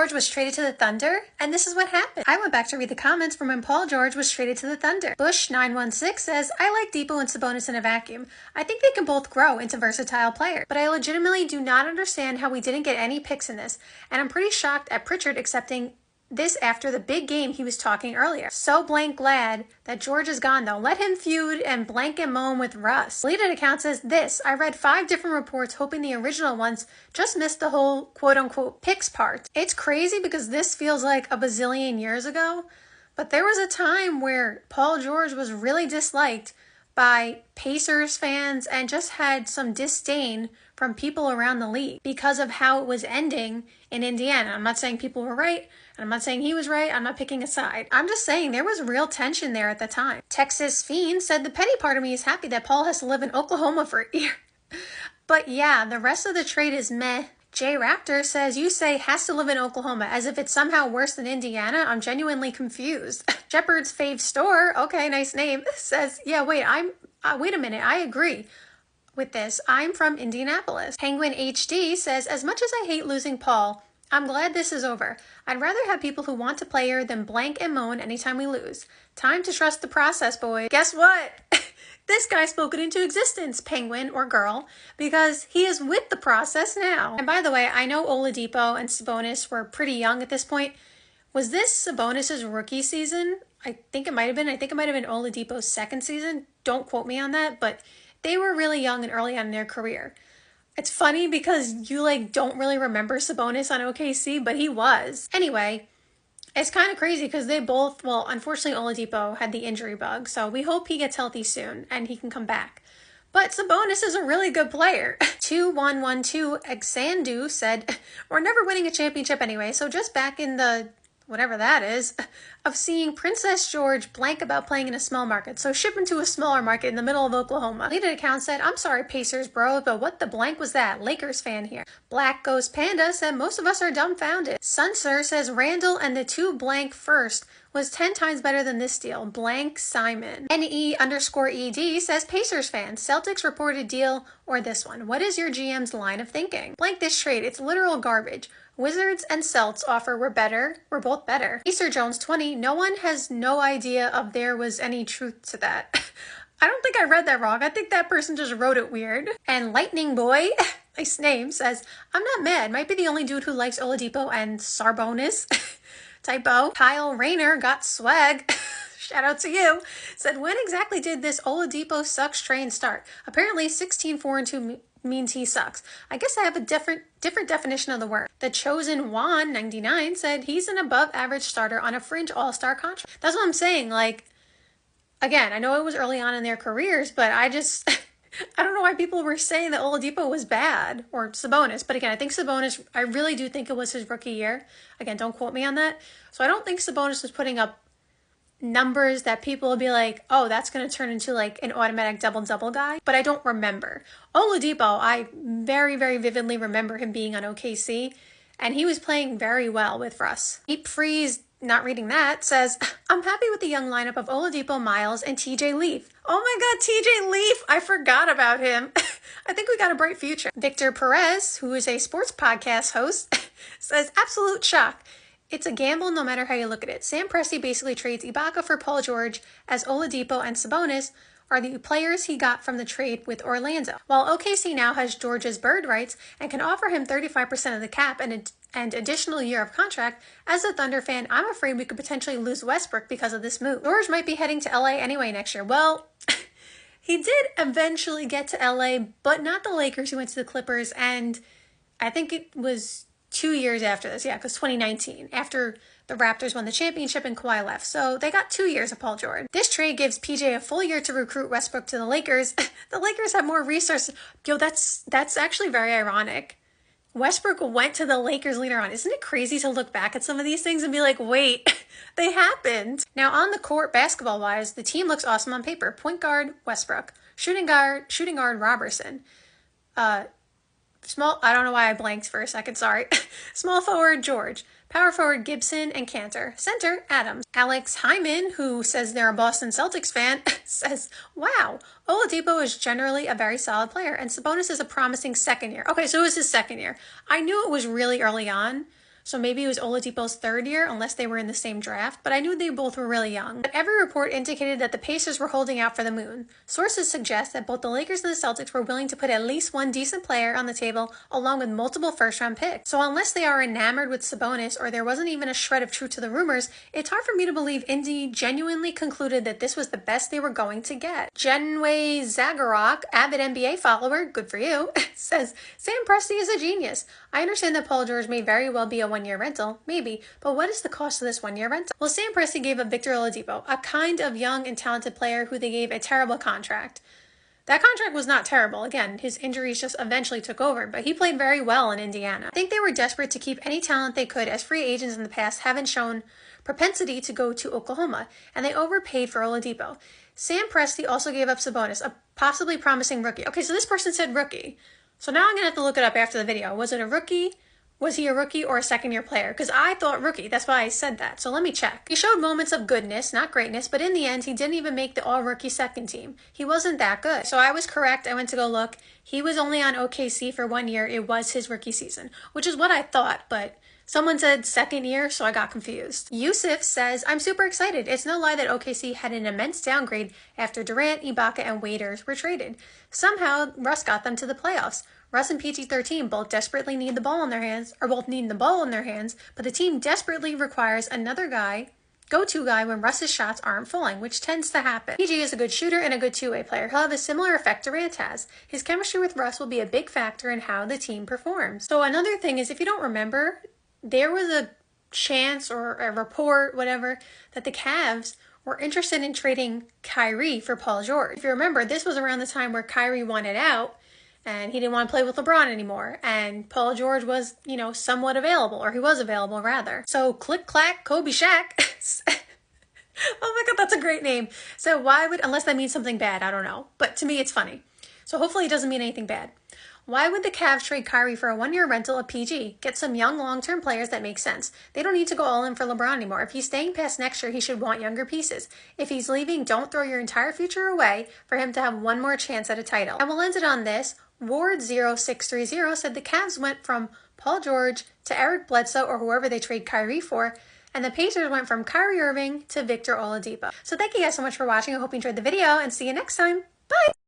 George was traded to the Thunder, and this is what happened. I went back to read the comments from when Paul George was traded to the Thunder. Bush916 says, I like Depot and Sabonis in a vacuum. I think they can both grow into versatile players, but I legitimately do not understand how we didn't get any picks in this, and I'm pretty shocked at Pritchard accepting this after the big game he was talking earlier. So blank glad that George is gone though. Let him feud and blank and moan with Russ. Deleted account says this, I read 5 different reports hoping the original ones just missed the whole quote unquote picks part. It's crazy because this feels like a bazillion years ago, but there was a time where Paul George was really disliked by Pacers fans and just had some disdain from people around the league because of how it was ending in Indiana. I'm not saying people were right, and I'm not saying he was right. I'm not picking a side. I'm just saying there was real tension there at the time. Texas Fiend said, the petty part of me is happy that Paul has to live in Oklahoma for a year. But yeah, the rest of the trade is meh. J Raptor says, you say has to live in Oklahoma as if it's somehow worse than Indiana. I'm genuinely confused. Shepard's Fave Store, okay, nice name, says, yeah, wait a minute, I agree with this. I'm from Indianapolis. Penguin HD says, as much as I hate losing Paul, I'm glad this is over. I'd rather have people who want to play her than blank and moan anytime we lose. Time to trust the process, boys. Guess what? This guy spoke it into existence, Penguin or girl, because he is with the process now. And by the way, I know Oladipo and Sabonis were pretty young at this point. Was this Sabonis' rookie season? I think it might have been. I think it might have been Oladipo's second season. Don't quote me on that, but they were really young and early on in their career. It's funny because you don't really remember Sabonis on OKC, but he was. Anyway, it's kind of crazy because they both, well, unfortunately Oladipo had the injury bug, so we hope he gets healthy soon and he can come back. But Sabonis is a really good player. 2112 Exandu said, we're never winning a championship anyway, so just back in the whatever that is, of seeing Princess George blank about playing in a small market, so ship him to a smaller market in the middle of Oklahoma. Leaded account said, I'm sorry Pacers bro, but what the blank was that? Lakers fan here. Black Ghost Panda said, most of us are dumbfounded. Sunsir says, Randall and the 2 blank first was 10 times better than this deal. Blank Simon. NE_ED says, Pacers fan, Celtics reported deal or this one. What is your GM's line of thinking? Blank this trade, it's literal garbage. Wizards and Celts offer we're both better. Easter Jones 20, no one has no idea if there was any truth to that. I don't think I read that wrong. I think that person just wrote it weird. And Lightning Boy, nice name, says, I'm not mad. Might be the only dude who likes Oladipo and Sarbonis. Typo. Kyle Rayner got swag. Shout out to you. Said, when exactly did this Oladipo sucks train start? Apparently 16-4-2 means he sucks. I guess I have a different definition of the word. The Chosen Juan 99 said he's an above average starter on a fringe all-star contract. That's what I'm saying. Again, I know it was early on in their careers, but I don't know why people were saying that Oladipo was bad or Sabonis. But again, I think Sabonis, I really do think it was his rookie year. Again, don't quote me on that. So I don't think Sabonis was putting up numbers that people will be like, oh, that's going to turn into an automatic double-double guy. But I don't remember. Oladipo, I very, very vividly remember him being on OKC, and he was playing very well with Russ. Deep Freeze, not reading that, says, I'm happy with the young lineup of Oladipo, Miles, and TJ Leaf. Oh my God, TJ Leaf! I forgot about him. I think we got a bright future. Victor Perez, who is a sports podcast host, says, absolute shock. It's a gamble no matter how you look at it. Sam Presti basically trades Ibaka for Paul George as Oladipo and Sabonis are the players he got from the trade with Orlando. While OKC now has George's bird rights and can offer him 35% of the cap and additional year of contract, as a Thunder fan, I'm afraid we could potentially lose Westbrook because of this move. George might be heading to LA anyway next year. Well, he did eventually get to LA, but not the Lakers. He went to the Clippers, and I think it was 2 years after this, yeah, because 2019, after the Raptors won the championship and Kawhi left. So they got 2 years of Paul George. This trade gives PJ a full year to recruit Westbrook to the Lakers. The Lakers have more resources. Yo, that's actually very ironic. Westbrook went to the Lakers later on. Isn't it crazy to look back at some of these things and be like, wait, they happened. Now on the court, basketball-wise, the team looks awesome on paper. Point guard, Westbrook. Shooting guard, Robertson. I don't know why I blanked for a second, sorry. Small forward, George. Power forward, Gibson and Cantor. Center, Adams. Alex Hyman, who says they're a Boston Celtics fan, says, wow, Oladipo is generally a very solid player, and Sabonis is a promising second year. Okay, so it was his second year. I knew it was really early on, So maybe it was Oladipo's third year, unless they were in the same draft, but I knew they both were really young. But every report indicated that the Pacers were holding out for the moon. Sources suggest that both the Lakers and the Celtics were willing to put at least one decent player on the table, along with multiple first-round picks. So unless they are enamored with Sabonis, or there wasn't even a shred of truth to the rumors, it's hard for me to believe Indy genuinely concluded that this was the best they were going to get. Genway Zagarok, avid NBA follower, good for you, says, Sam Presti is a genius. I understand that Paul George may very well be a one-year rental, maybe, but what is the cost of this one-year rental? Well, Sam Presti gave up Victor Oladipo, a kind of young and talented player who they gave a terrible contract. That contract was not terrible. Again, his injuries just eventually took over, but he played very well in Indiana. I think they were desperate to keep any talent they could, as free agents in the past haven't shown propensity to go to Oklahoma, and they overpaid for Oladipo. Sam Presti also gave up Sabonis, a possibly promising rookie. Okay, so this person said rookie. So now I'm going to have to look it up after the video. Was it a rookie? Was he a rookie or a second-year player? Because I thought rookie. That's why I said that. So let me check. He showed moments of goodness, not greatness, but in the end, he didn't even make the all-rookie second team. He wasn't that good. So I was correct. I went to go look. He was only on OKC for 1 year. It was his rookie season, which is what I thought, but someone said second year, so I got confused. Yusuf says, I'm super excited. It's no lie that OKC had an immense downgrade after Durant, Ibaka, and Waiters were traded. Somehow, Russ got them to the playoffs. Russ and PG-13 both desperately need the ball in their hands, but the team desperately requires another go-to guy when Russ's shots aren't falling, which tends to happen. PG is a good shooter and a good two-way player. He'll have a similar effect Durant has. His chemistry with Russ will be a big factor in how the team performs. So another thing is, if you don't remember, there was a chance or a report, whatever, that the Cavs were interested in trading Kyrie for Paul George. If you remember, this was around the time where Kyrie wanted out and he didn't want to play with LeBron anymore. And Paul George was, somewhat available, or he was available rather. So click clack, Kobe Shaq. Oh my God, that's a great name. So why would, unless that means something bad, I don't know. But to me, it's funny. So hopefully it doesn't mean anything bad. Why would the Cavs trade Kyrie for a 1-year rental of PG? Get some young long-term players that make sense. They don't need to go all in for LeBron anymore. If he's staying past next year, he should want younger pieces. If he's leaving, don't throw your entire future away for him to have one more chance at a title. And we'll end it on this. Ward0630 said the Cavs went from Paul George to Eric Bledsoe or whoever they trade Kyrie for, and the Pacers went from Kyrie Irving to Victor Oladipo. So thank you guys so much for watching. I hope you enjoyed the video, and see you next time. Bye!